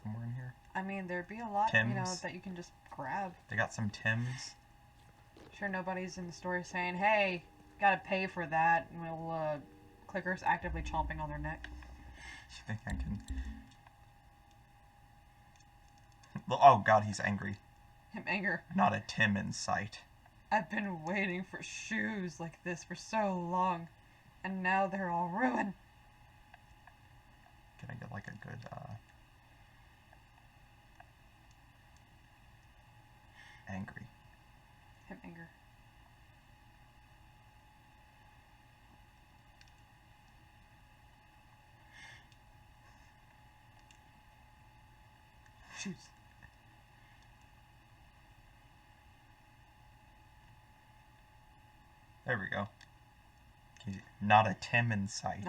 Somewhere in here? I mean, there'd be a lot, you know, Timbs. that you can just grab. They got some Timbs. Sure, nobody's in the store saying, hey, gotta pay for that, and we'll, clickers actively chomping on their neck. You think I can... Oh god, he's angry. Him anger. Not a Tim in sight. I've been waiting for shoes like this for so long, and now they're all ruined. Can I get like a good, angry. Him anger. Shoes. There we go. Not a Tim in sight.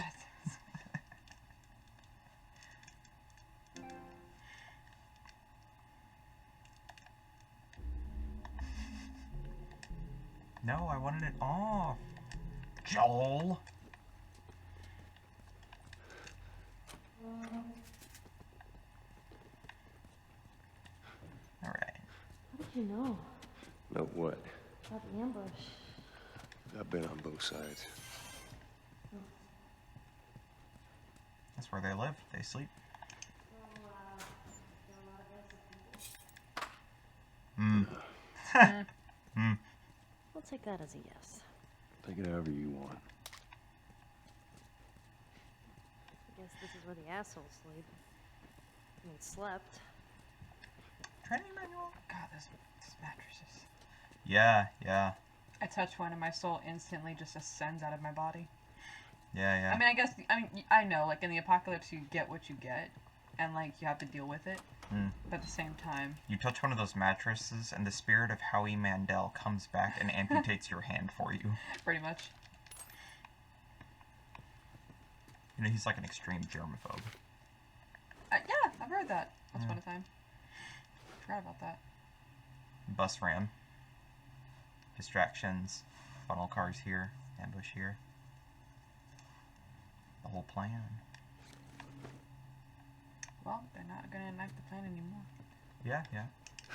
No, I wanted it off. Joel. Alright. How did you know Know what? about the ambush? I've been on both sides. That's where they live. They sleep. We'll take that as a yes. Take it however you want. I guess this is where the assholes sleep. I mean, slept. Training manual? God, those mattresses. Yeah, yeah. I touch one and my soul instantly just ascends out of my body. Yeah, yeah. I mean, I know, like, in the apocalypse you get what you get, and, like, you have to deal with it. But at the same time... You touch one of those mattresses, and the spirit of Howie Mandel comes back and amputates your hand for you. Pretty much. You know, he's like an extreme germaphobe. Yeah, I've heard that. Once upon a time. Forgot about that. Bus ram. Distractions. Funnel cars here. Ambush here. The whole plan. Well, they're not gonna enact the plan anymore. Yeah, yeah.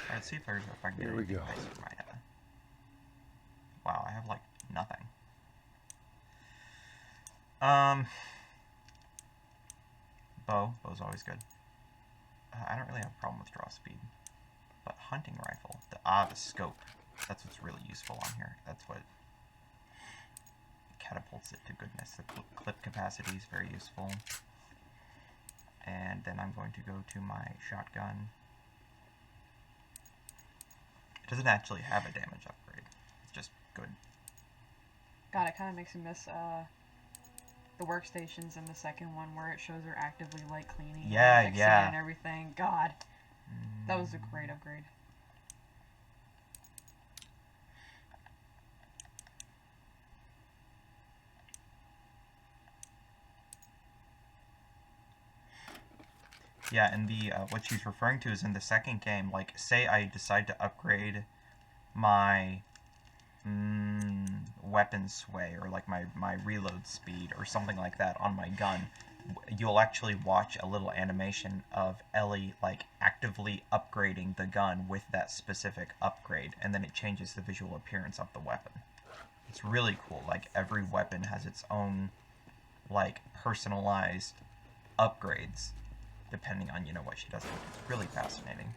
Alright, see if I can get Here we anything go. nice for my Wow, I have, like, nothing. Bow's always good. I don't really have a problem with draw speed. But hunting rifle, the scope, that's what's really useful on here. That's what catapults it to goodness. The clip capacity is very useful. And then I'm going to go to my shotgun. It doesn't actually have a damage upgrade. It's just good. God, it kind of makes me miss the workstations in the second one where it shows they're actively like cleaning, Yeah, and fixing yeah. it and everything. God, that was a great upgrade. Yeah, and the what she's referring to is in the second game. Like, say I decide to upgrade my weapon sway or like my reload speed or something like that on my gun, you'll actually watch a little animation of Ellie like actively upgrading the gun with that specific upgrade, and then it changes the visual appearance of the weapon. It's really cool. Like, every weapon has its own like personalized upgrades depending on, you know, what she does. It's really fascinating.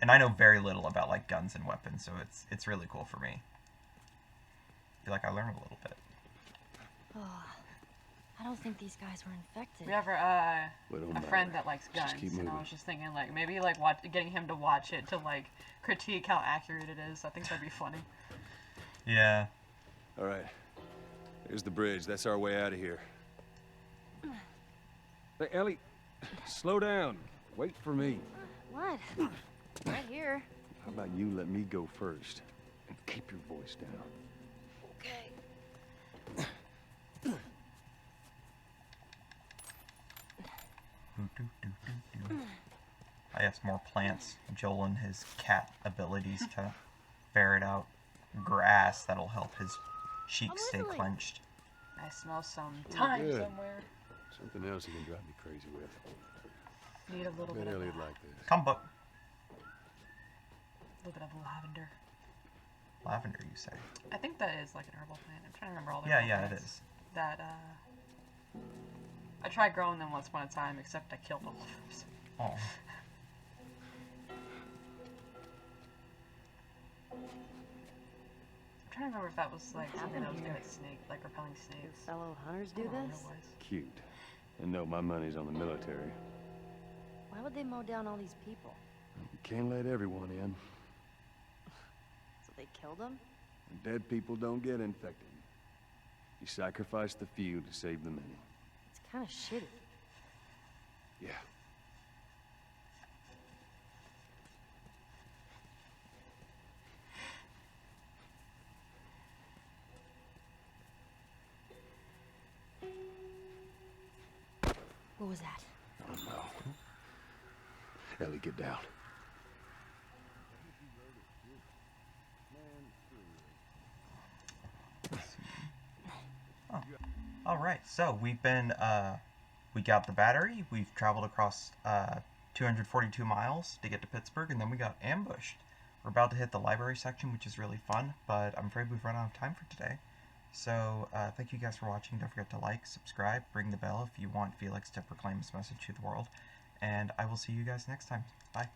And I know very little about like guns and weapons, so it's really cool for me. I feel like I learned a little bit. Oh, I don't think these guys were infected. We have a friend that likes guns, and I was just thinking like maybe like getting him to watch it to like critique how accurate it is. I think that'd be funny. Yeah. All right. Here's the bridge. That's our way out of here. Hey, Ellie, slow down. Wait for me. What? Right here. How about you let me go first and keep your voice down? Okay. I have some more plants. Joel and his cat abilities to ferret out grass that'll help his cheeks stay clenched. I smell some time good. somewhere. Something else you can drive me crazy with. Need a little Bet bit of Ellie'd that. like this. Come, book. A little bit of lavender. Lavender, you say? I think that is like an herbal plant. I'm trying to remember all the Yeah, herbal yeah, it plants is. that I tried growing them once upon a time, except I killed all of them. Oh. I'm trying to remember if that was like something that was good at snake, like repelling snakes. Fellow hunters do I don't know what this? it was. Cute. And no, my money's on the military. Why would they mow down all these people? You can't let everyone in. So they killed them? Dead people don't get infected. You sacrifice the few to save the many. It's kind of shitty. Yeah. What was that? Oh, no. Ellie, get down. Oh. All right, so we've been, we got the battery. We've traveled across 242 miles to get to Pittsburgh, and then we got ambushed. We're about to hit the library section, which is really fun, but I'm afraid we've run out of time for today. So, thank you guys for watching. Don't forget to like, subscribe, ring the bell if you want Felix to proclaim his message to the world. And I will see you guys next time. Bye.